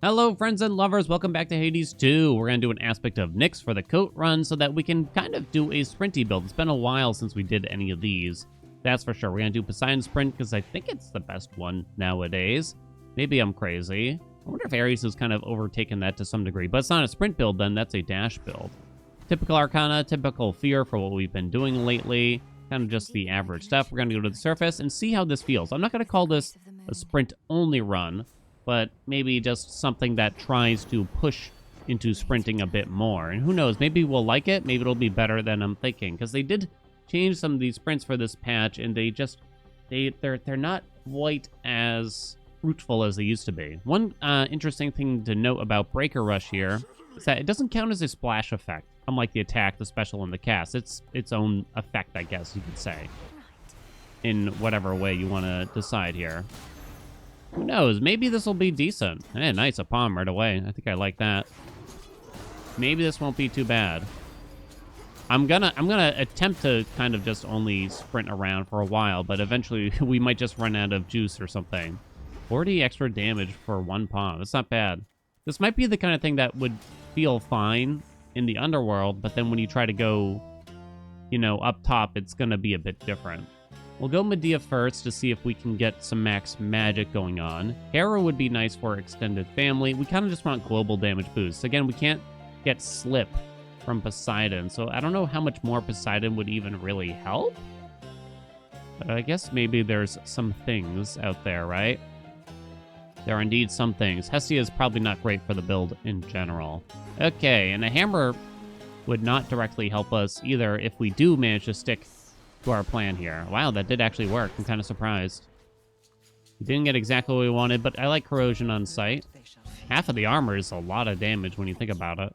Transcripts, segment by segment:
Hello friends and lovers, welcome back to Hades 2. We're going to do an aspect of Nyx for the coat run so that we can kind of do a sprinty build. It's been a while since we did any of these, that's for sure. We're going to do Poseidon sprint because I think it's the best one nowadays. Maybe I'm crazy. I wonder if Ares has kind of overtaken that to some degree, but it's not a sprint build then, that's a dash build. Typical Arcana, typical Fear for what we've been doing lately, kind of just the average stuff. We're going to go to the surface and see how this feels. I'm not going to call this a sprint only run, but maybe just something that tries to push into sprinting a bit more. And who knows, maybe we'll like it, maybe it'll be better than I'm thinking, because they did change some of these sprints for this patch, and they're not quite as fruitful as they used to be. One interesting thing to note about Breaker Rush here is that it doesn't count as a splash effect, unlike the attack, the special, and the cast. It's its own effect, I guess you could say, in whatever way you want to decide here. Who knows? Maybe this will be decent. Hey, nice, a palm right away. I think I like that. Maybe this won't be too bad. I'm gonna attempt to kind of just only sprint around for a while, but eventually we might just run out of juice or something. 40 extra damage for one palm. That's not bad. This might be the kind of thing that would feel fine in the underworld, but then when you try to go, you know, up top, it's gonna be a bit different. We'll go Medea first to see if we can get some max magic going on. Hera would be nice for extended family. We kind of just want global damage boosts. Again, we can't get slip from Poseidon, so I don't know how much more Poseidon would even really help. But I guess maybe there's some things out there, right? There are indeed some things. Hestia is probably not great for the build in general. Okay, and a hammer would not directly help us either if we do manage to stick to our plan here. Wow, that did actually work. I'm kind of surprised. We didn't get exactly what we wanted, but I like corrosion on sight. Half of the armor is a lot of damage when you think about it.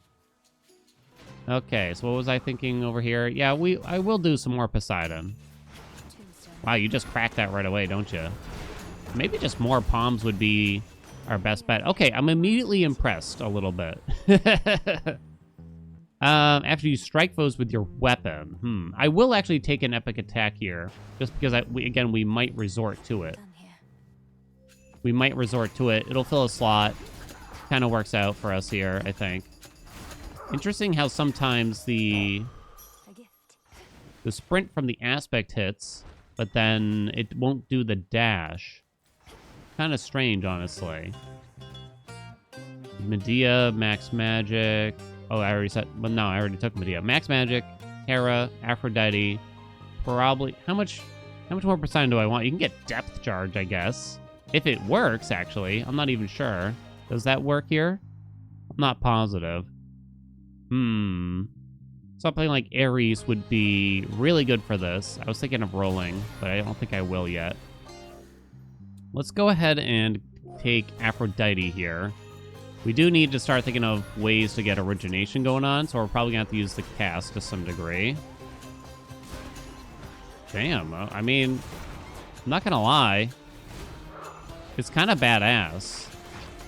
Okay, so what was I thinking over here? Yeah, I will do some more Poseidon. Wow, you just cracked that right away, don't you? Maybe just more palms would be our best bet. Okay, I'm immediately impressed a little bit. After you strike foes with your weapon. I will actually take an epic attack here, just because we might resort to it. We might resort to it. It'll fill a slot. Kind of works out for us here, I think. Interesting how sometimes the sprint from the aspect hits, but then it won't do the dash. Kind of strange, honestly. Medea, max magic. Oh, I already said, well, no, I already took Medea. Max magic, Hera, Aphrodite, probably. How much more Poseidon do I want? You can get depth charge, I guess. If it works, actually. I'm not even sure. Does that work here? I'm not positive. Something like Ares would be really good for this. I was thinking of rolling, but I don't think I will yet. Let's go ahead and take Aphrodite here. We do need to start thinking of ways to get origination going on, so we're probably going to have to use the cast to some degree. Damn, I mean, I'm not going to lie. It's kind of badass.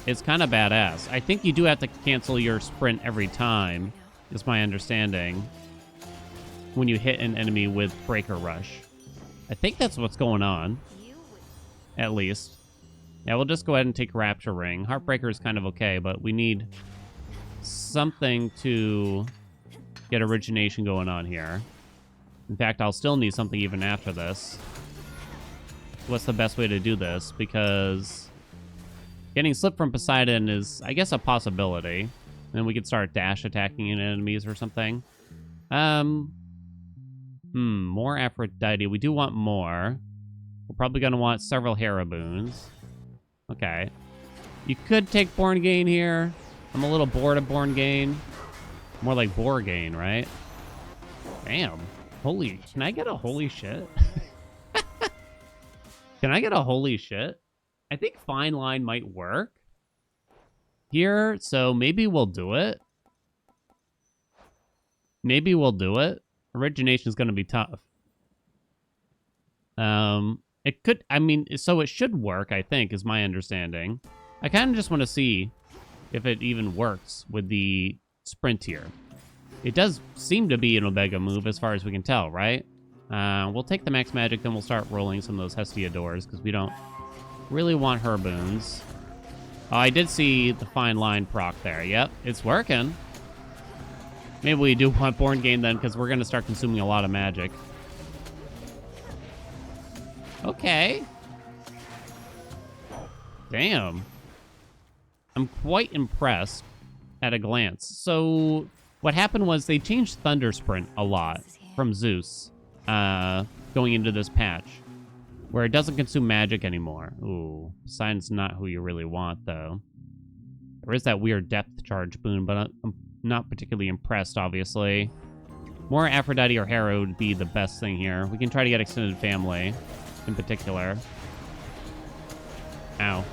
It's kind of badass. I think you do have to cancel your sprint every time, is my understanding, when you hit an enemy with Breaker Rush. I think that's what's going on, at least. Yeah, we'll just go ahead and take Rapture Ring. Heartbreaker is kind of okay, but we need something to get origination going on here. In fact, I'll still need something even after this. What's the best way to do this? Because getting slip from Poseidon is, I guess, a possibility. And then we could start dash attacking enemies or something. More Aphrodite. We do want more. We're probably going to want several Hera Boons. Okay. You could take Born Gain here. I'm a little bored of Born Gain. More like Borgain, right? Damn. Holy... Can I get a holy shit? Can I get a holy shit? I think Fine Line might work here, so maybe we'll do it. Maybe we'll do it. Origination is going to be tough. It could, I mean, so it should work, I think, is my understanding. I kind of just want to see if it even works with the sprint here. It does seem to be an Omega move as far as we can tell, right? We'll take the max magic, then we'll start rolling some of those Hestia doors, because we don't really want her boons. Oh, I did see the fine line proc there. Yep, it's working. Maybe we do want Born Game then, because we're going to start consuming a lot of magic. Okay. Damn. I'm quite impressed at a glance. So what happened was they changed Thunder Sprint a lot from Zeus going into this patch, where it doesn't consume magic anymore. Ooh, Poseidon's not who you really want, though. There is that weird depth charge boon, but I'm not particularly impressed, obviously. More Aphrodite or Hera would be the best thing here. We can try to get Extended Family, in particular. Ow.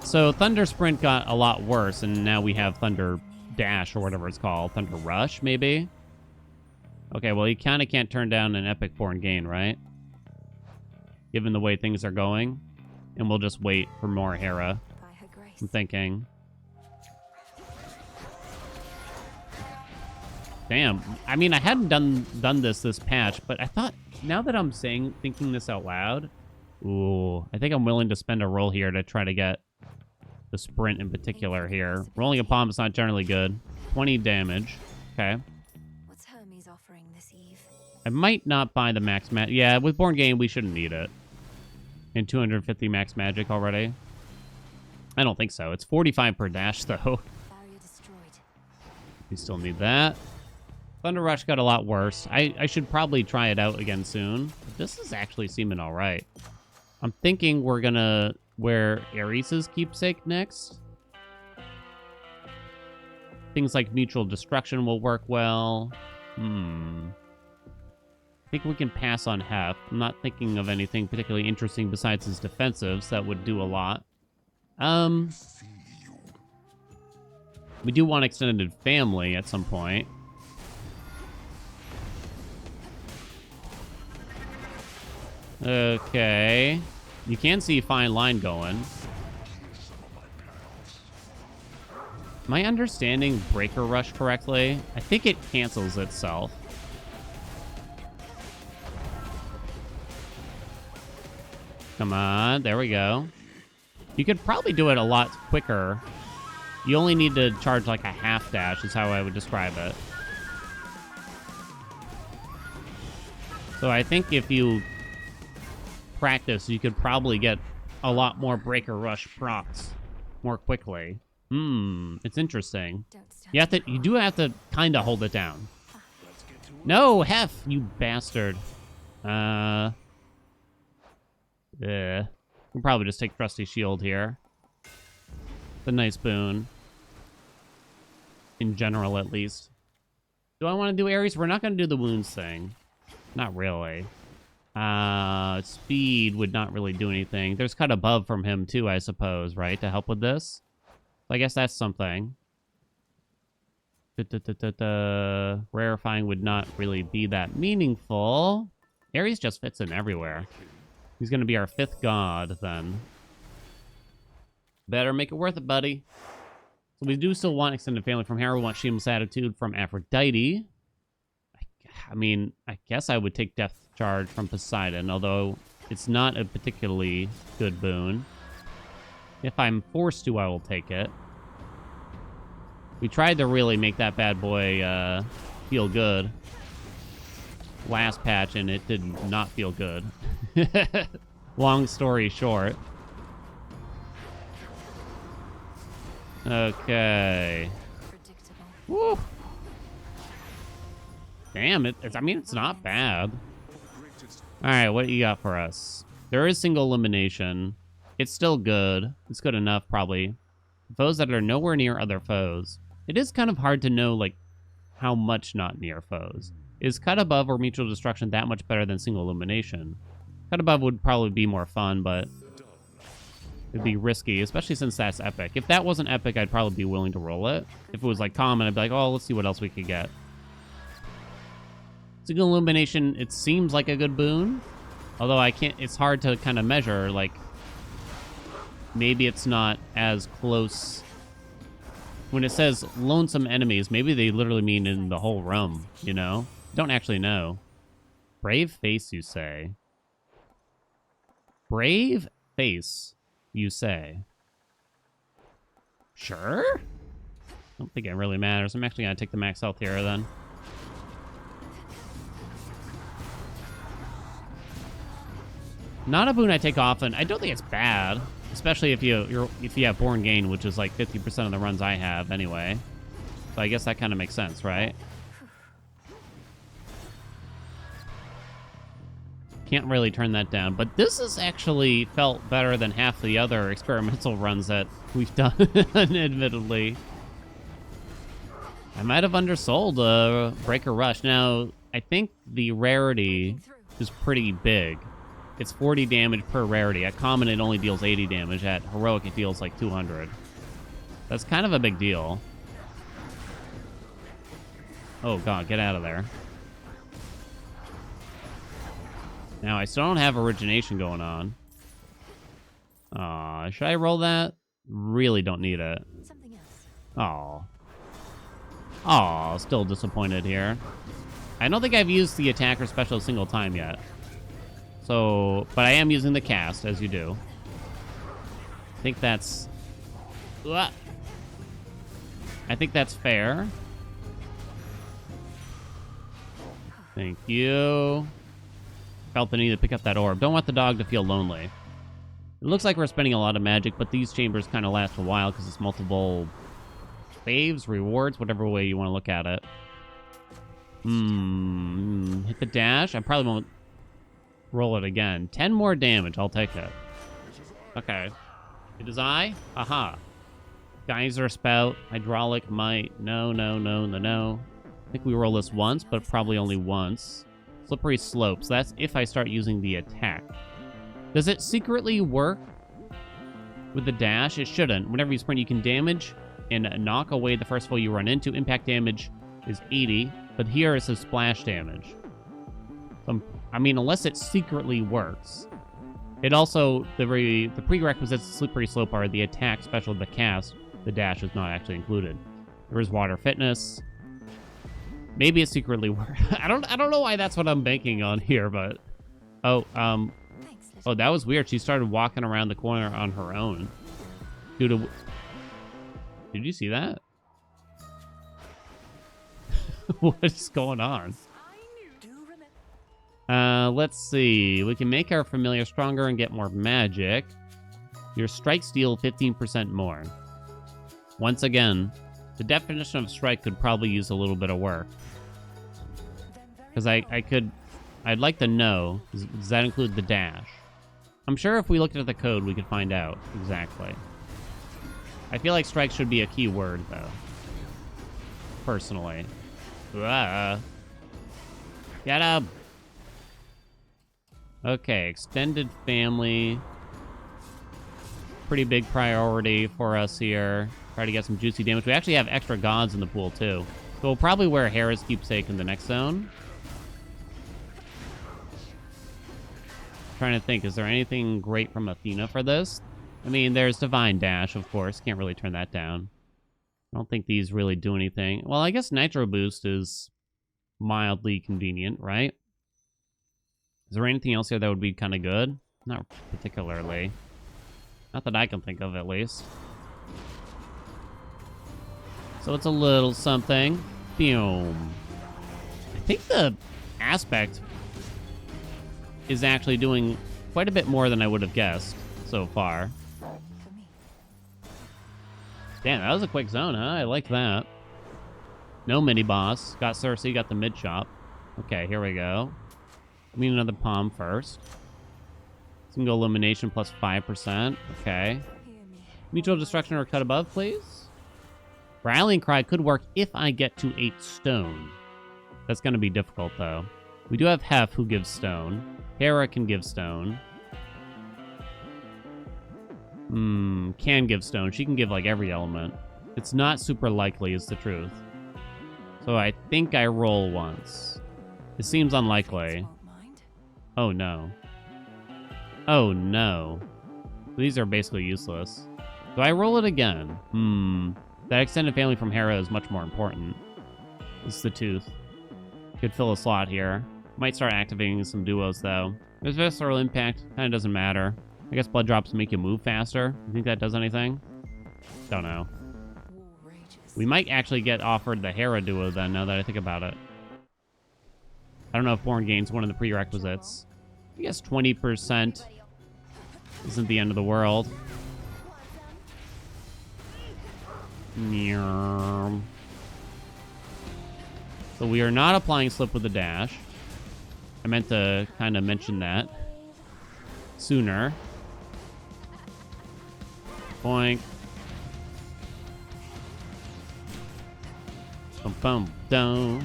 So Thunder Sprint got a lot worse, and now we have Thunder Dash, or whatever it's called. Thunder Rush, maybe? Okay, well, you kind of can't turn down an Epic Born Gain, right? Given the way things are going. And we'll just wait for more Hera. I'm thinking. Damn. I mean, I hadn't done this patch, but I thought, now that I'm thinking this out loud, ooh, I think I'm willing to spend a roll here to try to get the sprint in particular here. Rolling a palm is not generally good. 20 damage. Okay. What's Hermes offering this eve? I might not buy the max magic. Yeah, with Born Game, we shouldn't need it. And 250 max magic already? I don't think so. It's 45 per dash, though. Barrier destroyed. We still need that. Thunder Rush got a lot worse. I should probably try it out again soon. But this is actually seeming all right. I'm thinking we're gonna wear Ares' keepsake next. Things like mutual destruction will work well. I think we can pass on Hef. I'm not thinking of anything particularly interesting besides his defensives that would do a lot. We do want Extended Family at some point. Okay. You can see fine line going. Am I understanding Breaker Rush correctly? I think it cancels itself. Come on, there we go. You could probably do it a lot quicker. You only need to charge like a half dash is how I would describe it. So I think if you practice, you could probably get a lot more Breaker Rush procs more quickly. It's interesting. You do have to kind of hold it down. No, Hef, you bastard. We'll probably just take Trusty Shield here. It's a nice boon. In general, at least. Do I want to do Ares? We're not going to do the wounds thing. Not really. Speed would not really do anything. There's cut above from him, too, I suppose, right? To help with this? So I guess that's something. Rarifying would not really be that meaningful. Ares just fits in everywhere. He's going to be our 5th god, then. Better make it worth it, buddy. So we do still want Extended Family from Hera. We want Shameless Attitude from Aphrodite. I mean, I guess I would take Death Charge from Poseidon, although it's not a particularly good boon. If I'm forced to, I will take it. We tried to really make that bad boy feel good last patch, and it did not feel good. Long story short. Okay. Woo. Damn, I mean, it's not bad. All right, what do you got for us? There is single elimination. It's still good. It's good enough, probably. Foes that are nowhere near other foes. It is kind of hard to know, like, how much not near foes. Is Cut Above or Mutual Destruction that much better than single elimination? Cut Above would probably be more fun, but it'd be risky, especially since that's epic. If that wasn't epic, I'd probably be willing to roll it. If it was, like, common, I'd be like, oh, let's see what else we could get. Single elimination, it seems like a good boon. Although it's hard to kind of measure, like, maybe it's not as close. When it says lonesome enemies, maybe they literally mean in the whole realm, you know? Don't actually know. Brave face, you say. Brave face, you say? Sure? I don't think it really matters. I'm actually going to take the max health here then. Not a boon I take often. I don't think it's bad, especially if you have Born Gain, which is like 50% of the runs I have anyway. So I guess that kind of makes sense, right? Can't really turn that down, but this has actually felt better than half the other experimental runs that we've done, admittedly. I might have undersold Breaker Rush. Now, I think the rarity is pretty big. It's 40 damage per rarity. At common, it only deals 80 damage. At heroic, it deals like 200. That's kind of a big deal. Oh, God, get out of there. Now, I still don't have origination going on. Should I roll that? Really don't need it. Something else. Aw, still disappointed here. I don't think I've used the attacker special a single time yet. So, but I am using the cast, as you do. I think that's... I think that's fair. Thank you. Felt the need to pick up that orb. Don't want the dog to feel lonely. It looks like we're spending a lot of magic, but these chambers kind of last a while because it's multiple saves, rewards, whatever way you want to look at it. Hit the dash. I probably won't roll it again. 10 more damage. I'll take it. Okay. It is I. Aha. Geyser spout. Hydraulic might. No. I think we roll this once, but probably only once. Slippery slopes. That's if I start using the attack. Does it secretly work with the dash? It shouldn't. Whenever you sprint, you can damage and knock away the first foe you run into. Impact damage is 80, but here it says splash damage. I mean, unless it secretly works. It also, the prerequisites to Slippery Slope are the attack special, the cast. The dash is not actually included. There is water fitness. Maybe it secretly works. I don't know why that's what I'm banking on here, but... Oh, that was weird. She started walking around the corner on her own. Did you see that? What is going on? Let's see. We can make our familiar stronger and get more magic. Your strikes deal 15% more. Once again, the definition of strike could probably use a little bit of work. Because I'd like to know, does that include the dash? I'm sure if we looked at the code, we could find out exactly. I feel like strike should be a key word, though. Personally. Get up! Okay, extended family. Pretty big priority for us here. Try to get some juicy damage. We actually have extra gods in the pool, too. So we'll probably wear Hera's keepsake in the next zone. Trying to think, is there anything great from Athena for this? I mean, there's Divine Dash, of course. Can't really turn that down. I don't think these really do anything. Well, I guess Nitro Boost is mildly convenient, right? Is there anything else here that would be kind of good? Not particularly. Not that I can think of, at least. So it's a little something. Boom. I think the aspect is actually doing quite a bit more than I would have guessed so far. Damn, that was a quick zone, huh? I like that. No mini-boss. Got Cersei, got the mid-shop. Okay, here we go. We need another palm first. Single elimination plus 5%. Okay. Mutual destruction or cut above, please. Rallying Cry could work if I get to 8 stone. That's going to be difficult, though. We do have Hef, who gives stone. Hera can give stone. Can give stone. She can give, like, every element. It's not super likely, is the truth. So I think I roll once. It seems unlikely. Oh, no. Oh, no. These are basically useless. Do I roll it again? That extended family from Hera is much more important. It's the tooth. Could fill a slot here. Might start activating some duos, though. There's visceral impact. Kind of doesn't matter. I guess blood drops make you move faster. You think that does anything? Don't know. War rages. We might actually get offered the Hera duo then, now that I think about it. I don't know if Bourne gains one of the prerequisites. I guess 20% isn't the end of the world. So we are not applying slip with the dash. I meant to kind of mention that sooner. Boink. Bum bum down.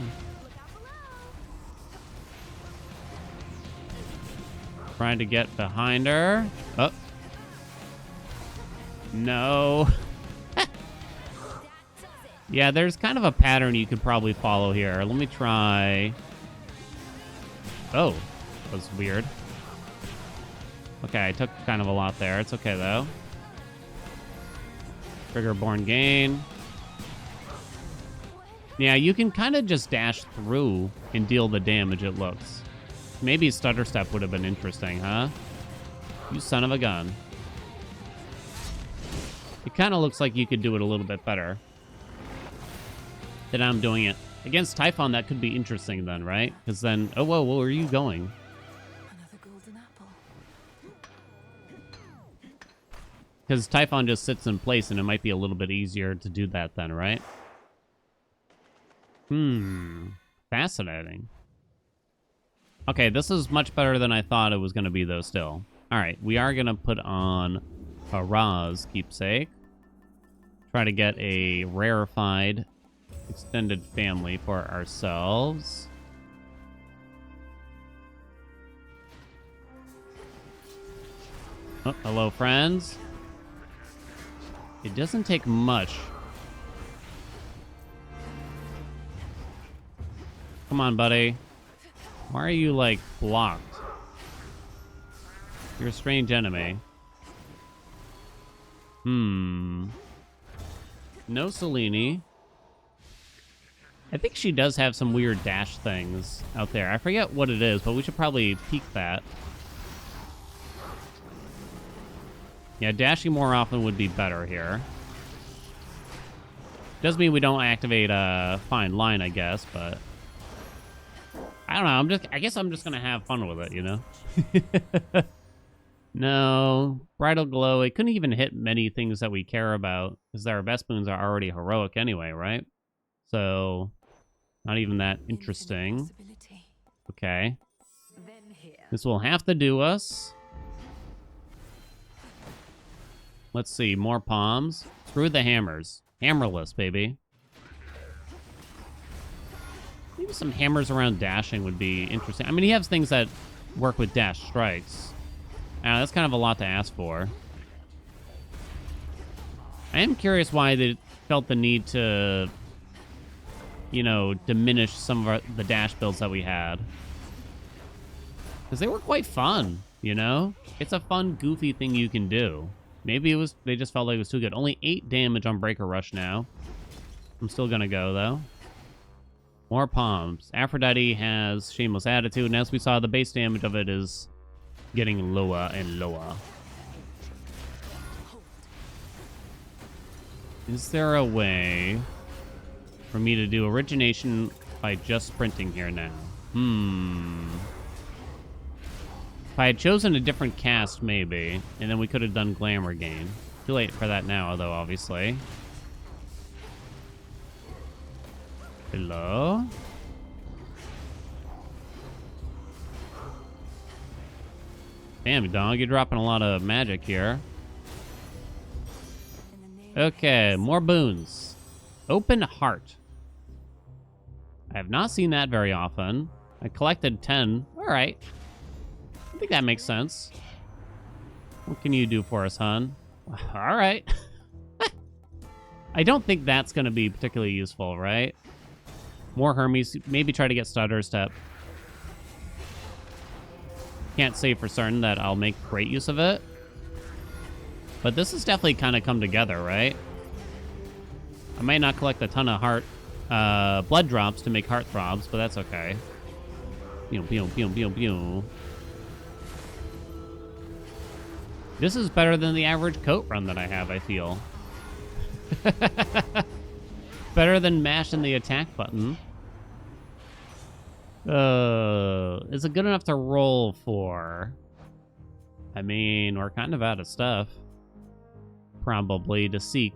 Trying to get behind her. Oh. No. Yeah, there's kind of a pattern you could probably follow here. Let me try. Oh, that was weird. Okay, I took kind of a lot there. It's okay, though. Trigger born gain. Yeah, you can kind of just dash through and deal the damage, it looks. Maybe stutter step would have been interesting, huh? You son of a gun. It kind of looks like you could do it a little bit better than I'm doing it. Against Typhon, that could be interesting then, right? Because then... Oh, whoa, where are you going? Another golden apple. Because Typhon just sits in place, and it might be a little bit easier to do that then, right? Fascinating. Okay, this is much better than I thought it was going to be, though, still. All right, we are going to put on Hera's keepsake. Try to get a rarefied extended family for ourselves. Oh, hello, friends. It doesn't take much. Come on, buddy. Why are you, like, blocked? You're a strange enemy. No Seleni. I think she does have some weird dash things out there. I forget what it is, but we should probably peek that. Yeah, dashing more often would be better here. Does mean we don't activate a fine line, I guess, but... I don't know, I guess I'm just gonna have fun with it, you know? No, Bridal Glow, it couldn't even hit many things that we care about, because our best boons are already heroic anyway, right? So, not even that interesting. Okay. This will have to do us. Let's see, more palms. Screw the hammers. Hammerless, baby. Maybe some hammers around dashing would be interesting. I mean, he has things that work with dash strikes. That's kind of a lot to ask for. I am curious why they felt the need to, you know, diminish some of the dash builds that we had. Because they were quite fun, you know? It's a fun, goofy thing you can do. Maybe they just felt like it was too good. Only 8 damage on Breaker Rush now. I'm still gonna go, though. More palms. Aphrodite has Shameless Attitude, and as we saw, the base damage of it is getting lower and lower. Is there a way for me to do origination by just sprinting here now? If I had chosen a different cast, maybe, and then we could have done Glamour Gain. Too late for that now, though, obviously. Hello? Damn, dog, you're dropping a lot of magic here. Okay, more boons. Open Heart. I have not seen that very often. I collected 10. All right. I think that makes sense. What can you do for us, hon? All right. I don't think that's going to be particularly useful, right? More Hermes. Maybe try to get Stutter Step. Can't say for certain that I'll make great use of it. But this has definitely kind of come together, right? I might not collect a ton of heart blood drops to make heart throbs, but that's okay. Pew, pew, pew, pew, pew. This is better than the average coat run that I have, I feel. Better than mashing the attack button. Is it good enough to roll for? I mean, we're kind of out of stuff. Probably to seek.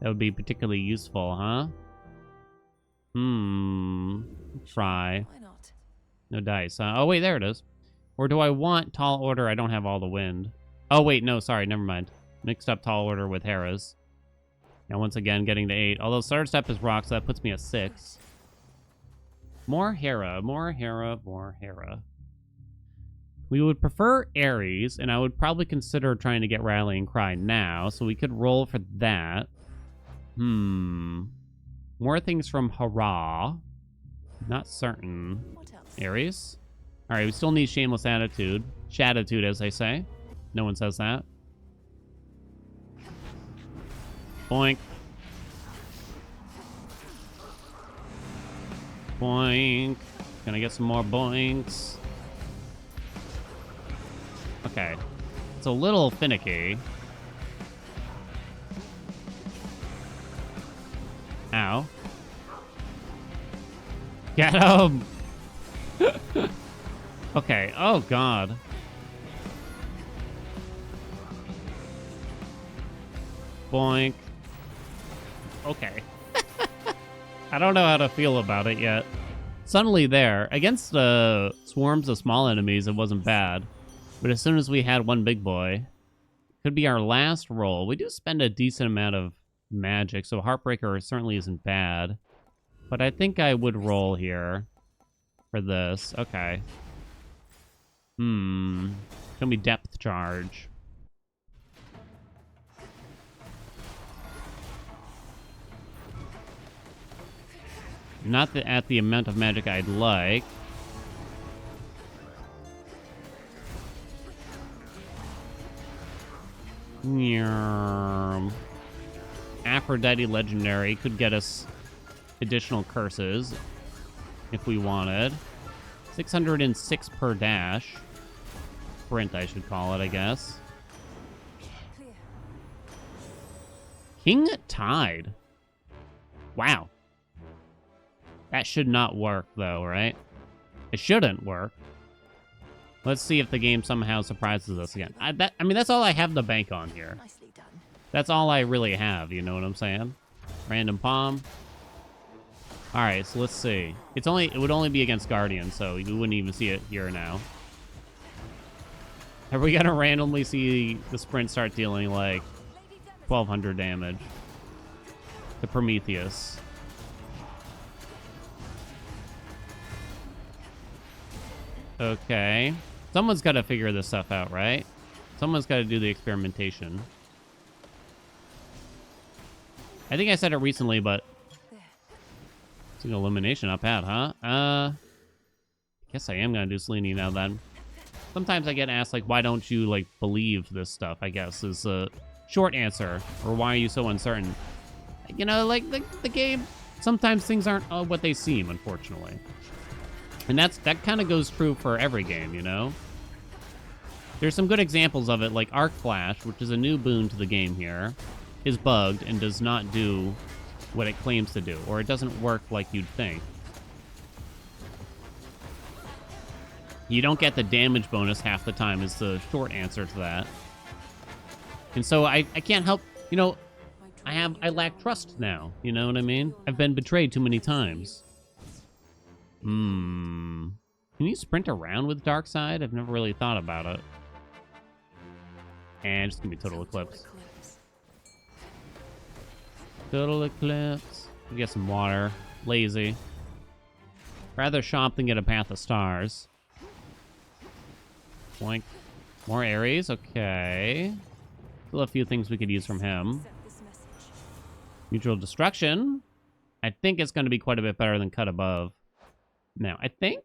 That would be particularly useful, huh? Try. Why not? No dice. Oh, wait, there it is. Or do I want Tall Order? I don't have all the wind. Oh, wait, no, sorry, never mind. Mixed up Tall Order with Hera's. Now, once again, getting to 8. Although Third Step is rock, so that puts me at 6. More Hera, more Hera, more Hera. We would prefer Ares, and I would probably consider trying to get Rallying Cry now, so we could roll for that. More things from Hera. Not certain. What else? Ares? Alright, we still need Shameless Attitude. Shatitude, as they say. No one says that. Boink. Boink. Gonna get some more boinks. Okay. It's a little finicky. Ow. Get him! Okay. Oh, God. Boink. Okay. I don't know how to feel about it yet. Suddenly there. Against swarms of small enemies, it wasn't bad. But as soon as we had one big boy, could be our last roll. We do spend a decent amount of magic, so Heartbreaker certainly isn't bad. But I think I would roll here for this. Okay. Can be Depth Charge. Not at the amount of magic I'd like. Aphrodite Legendary could get us additional curses if we wanted. 606 per dash. Sprint, I should call it, I guess. Clear. King Tide. Wow. That should not work, though, right? It shouldn't work. Let's see if the game somehow surprises us again. I mean, that's all I have to bank on here. Nicely done. That's all I really have, you know what I'm saying? Random palm. All right, so let's see. It would only be against Guardian, so you wouldn't even see it here now. Are we gonna randomly see the sprint start dealing like 1,200 damage to Prometheus? Okay. Someone's got to figure this stuff out, right? Someone's got to do the experimentation. I think I said it recently, but it's an elimination up at, huh? Guess I am going to do Seleni now then. Sometimes I get asked, like, why don't you, like, believe this stuff, I guess, is a short answer. Or why are you so uncertain? You know, like, the game, sometimes things aren't what they seem, unfortunately. And that kind of goes true for every game, you know? There's some good examples of it, like Arc Flash, which is a new boon to the game here, is bugged and does not do what it claims to do, or it doesn't work like you'd think. You don't get the damage bonus half the time is the short answer to that. And so I can't help, you know, I lack trust now, you know what I mean? I've been betrayed too many times. Can you sprint around with Darkseid? I've never really thought about it. And just give me Total Eclipse. Total Eclipse. We get some water. Lazy. Rather shop than get a Path of Stars. Boink. More Ares. Okay. Still a few things we could use from him. Mutual Destruction. I think it's going to be quite a bit better than Cut Above. Now, I think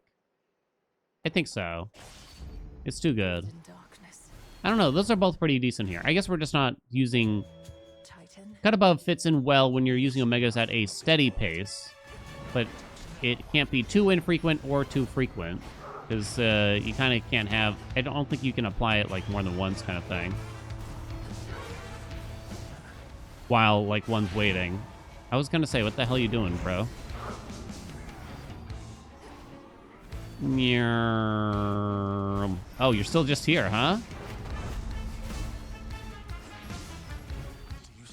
so. It's too good. I don't know. Those are both pretty decent here. I guess we're just not using... Titan. Cut Above fits in well when you're using Omegas at a steady pace, but it can't be too infrequent or too frequent. Because you kind of can't have... I don't think you can apply it, like, more than once kind of thing. While, like, one's waiting. I was gonna say, what the hell are you doing, bro? Oh, you're still just here, huh?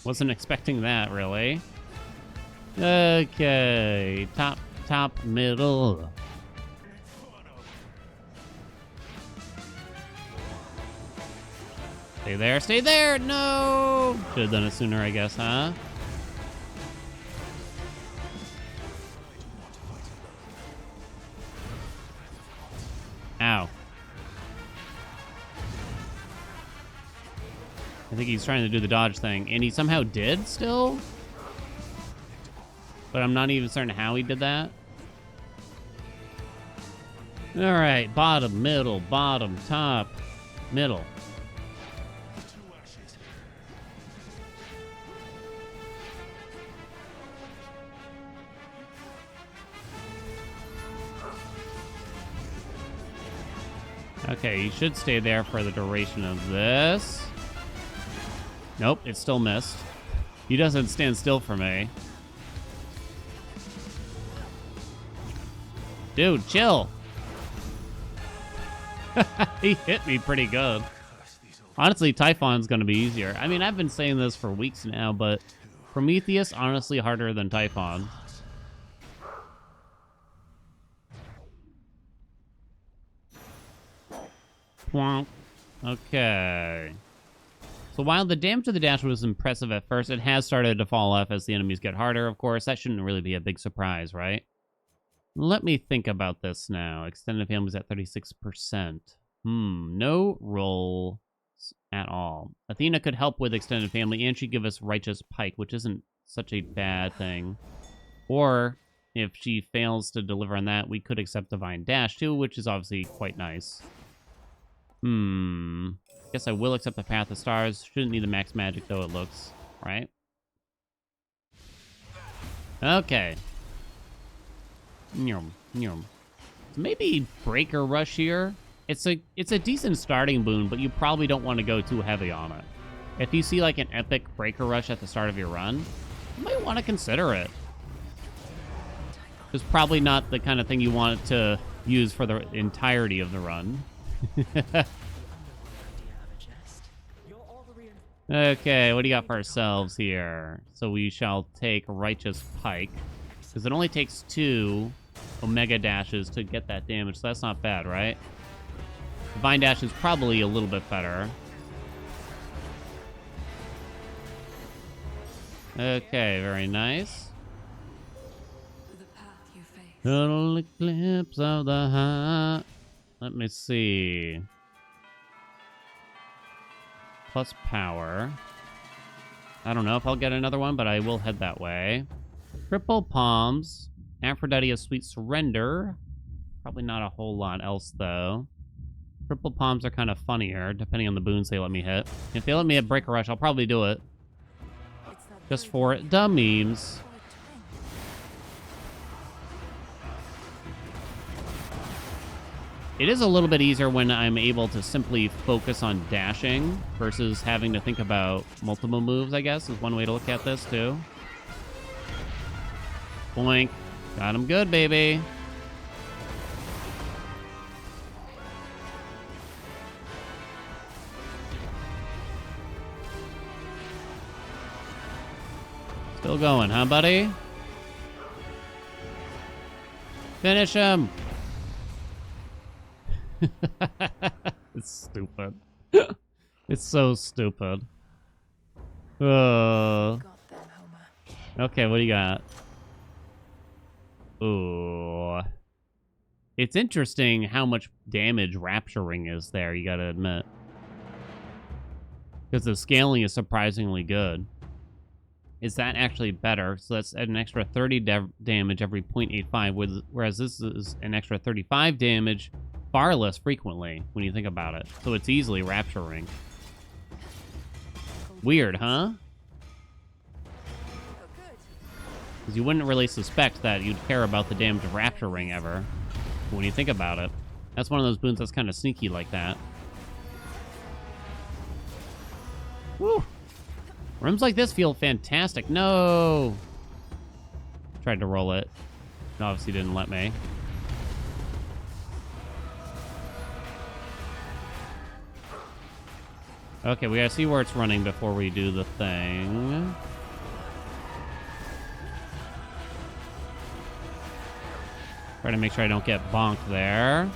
Wasn't expecting that, really. Okay, top, middle. Stay there, stay there! No! Should have done it sooner, I guess, huh? Ow. I think he's trying to do the dodge thing, and he somehow did still? But I'm not even certain how he did that. All right, bottom, middle, bottom, top, middle. Okay, you should stay there for the duration of this. Nope, it still missed. He doesn't stand still for me. Dude, chill. He hit me pretty good. Honestly, Typhon's gonna be easier. I mean, I've been saying this for weeks now, but Prometheus, honestly, harder than Typhon. Okay. So while the damage to the dash was impressive at first, it has started to fall off as the enemies get harder, of course. That shouldn't really be a big surprise, right? Let me think about this now. Extended family's at 36%. No roll at all. Athena could help with extended family, and she'd give us righteous pike, which isn't such a bad thing. Or, if she fails to deliver on that, we could accept divine dash too, which is obviously quite nice. Guess I will accept the Path of Stars. Shouldn't need the max magic, though, it looks. Right? Okay. So maybe Breaker Rush here. It's a decent starting boon, but you probably don't want to go too heavy on it. If you see, like, an epic Breaker Rush at the start of your run, you might want to consider it. It's probably not the kind of thing you want to use for the entirety of the run. Okay, what do you got for ourselves here? So we shall take Righteous Pike, because it only takes 2 Omega Dashes to get that damage, so that's not bad, right? Divine Dash is probably a little bit better. Okay, very nice. Total eclipse of the heart. Let me see. Plus power. I don't know if I'll get another one, but I will head that way. Triple palms. Aphrodite has sweet surrender. Probably not a whole lot else, though. Triple palms are kind of funnier, depending on the boons they let me hit. If they let me hit Breaker Rush, I'll probably do it. Just for the memes. It is a little bit easier when I'm able to simply focus on dashing versus having to think about multiple moves, I guess, is one way to look at this, too. Boink. Got him good, baby. Still going, huh, buddy? Finish him! It's stupid. It's so stupid. Okay, what do you got? Ooh. It's interesting how much damage Rapturing is there, you gotta admit. Because the scaling is surprisingly good. Is that actually better? So that's an extra 30 damage every 0.85, whereas this is an extra 35 damage far less frequently when you think about it. So it's easily Rapturing. Weird, huh? Because you wouldn't really suspect that you'd care about the damage of Rapturing ever when you think about it. That's one of those boons that's kind of sneaky like that. Woo! Rooms like this feel fantastic. No! Tried to roll it. It obviously didn't let me. Okay, we gotta see where it's running before we do the thing. Try to make sure I don't get bonked there.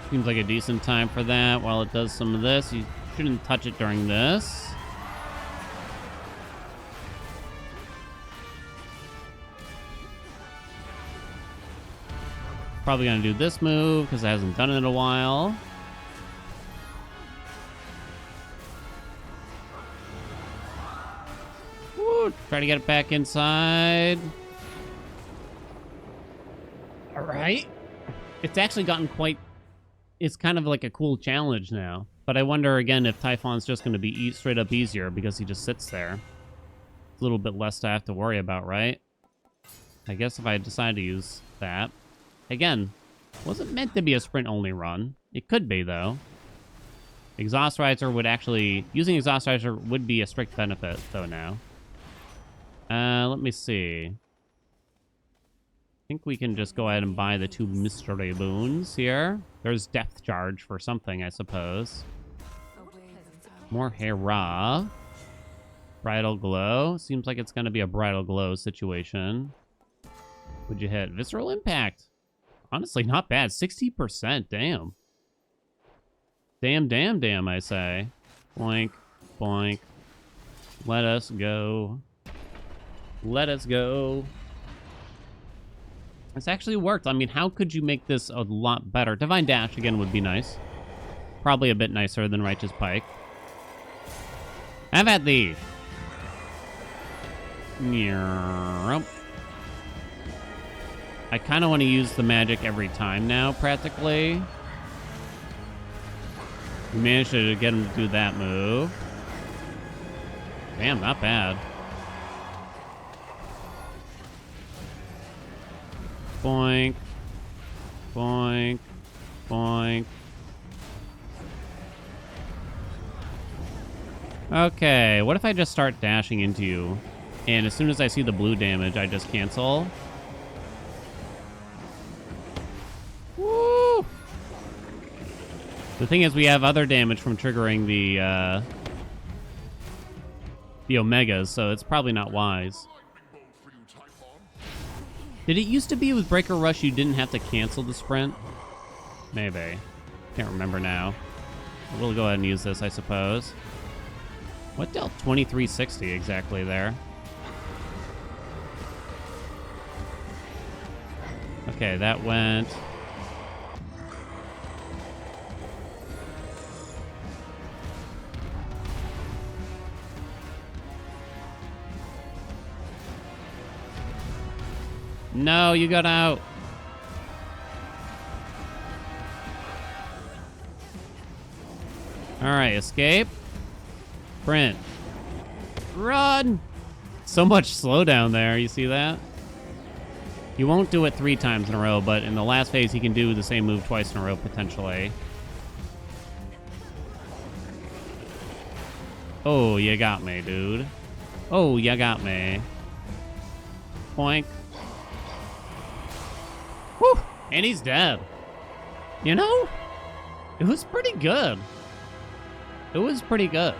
Seems like a decent time for that. While it does some of this, you shouldn't touch it during this. Probably gonna do this move because it hasn't done it in a while. Woo, try to get it back inside. All right. It's actually gotten quite... It's kind of like a cool challenge now. But I wonder, again, if Typhon's just going to be straight up easier because he just sits there. It's a little bit less to have to worry about, right? I guess if I decide to use that. Again, wasn't meant to be a sprint-only run. It could be, though. Exhaust Riser would actually... Using Exhaust Riser would be a strict benefit, though, now. Let me see. I think we can just go ahead and buy the 2 mystery boons here. There's depth charge for something, I suppose. More Hera. Bridal glow. Seems like it's going to be a bridal glow situation. Would you hit? Visceral impact. Honestly, not bad. 60%. Damn. Damn, damn, damn, I say. Boink, boink. Let us go. Let us go. It's actually worked. I mean, how could you make this a lot better? Divine Dash, again, would be nice. Probably a bit nicer than Righteous Pike. Have at thee. I kind of want to use the magic every time now, practically. We managed to get him to do that move. Damn, not bad. Boink. Boink. Boink. Okay, what if I just start dashing into you? And as soon as I see the blue damage, I just cancel. Woo! The thing is, we have other damage from triggering the Omegas, so it's probably not wise. Did it used to be with Breaker Rush you didn't have to cancel the sprint? Maybe. Can't remember now. We'll go ahead and use this, I suppose. What dealt 2360 exactly there? Okay, that went... No, you got out. All right, escape. Sprint. Run. So much slowdown there. You see that? He won't do it 3 times in a row, but in the last phase, he can do the same move twice in a row, potentially. Oh, you got me, dude. Oh, you got me. Poink. Whew, and he's dead. You know, it was pretty good. It was pretty good.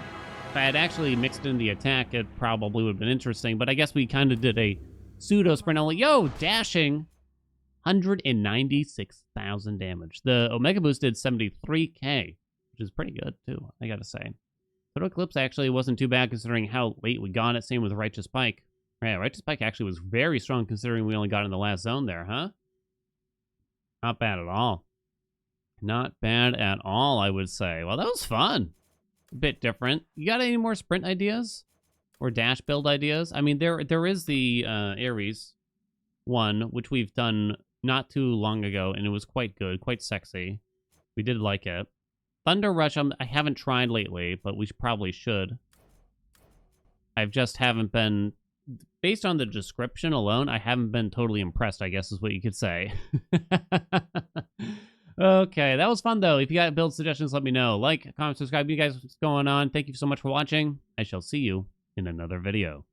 If I had actually mixed in the attack, it probably would have been interesting, but I guess we kind of did a pseudo sprint only. Yo, dashing. 196,000 damage. The Omega Boost did 73k, which is pretty good, too, I gotta say. Total Eclipse actually wasn't too bad considering how late we got it. Same with Righteous Pike. Yeah, Righteous Pike actually was very strong considering we only got in the last zone there, huh? Not bad at all. Not bad at all, I would say. Well, that was fun. A bit different. You got any more sprint ideas? Or dash build ideas? I mean, there is the Ares one, which we've done not too long ago, and it was quite good, quite sexy. We did like it. Thunder Rush, I haven't tried lately, but we probably should. I just haven't been... based on the description alone, I haven't been totally impressed, I guess is what you could say. Okay, that was fun, though. If you got build suggestions, let me know. Like, comment, subscribe. You guys, what's going on? Thank you so much for watching. I shall see you in another video.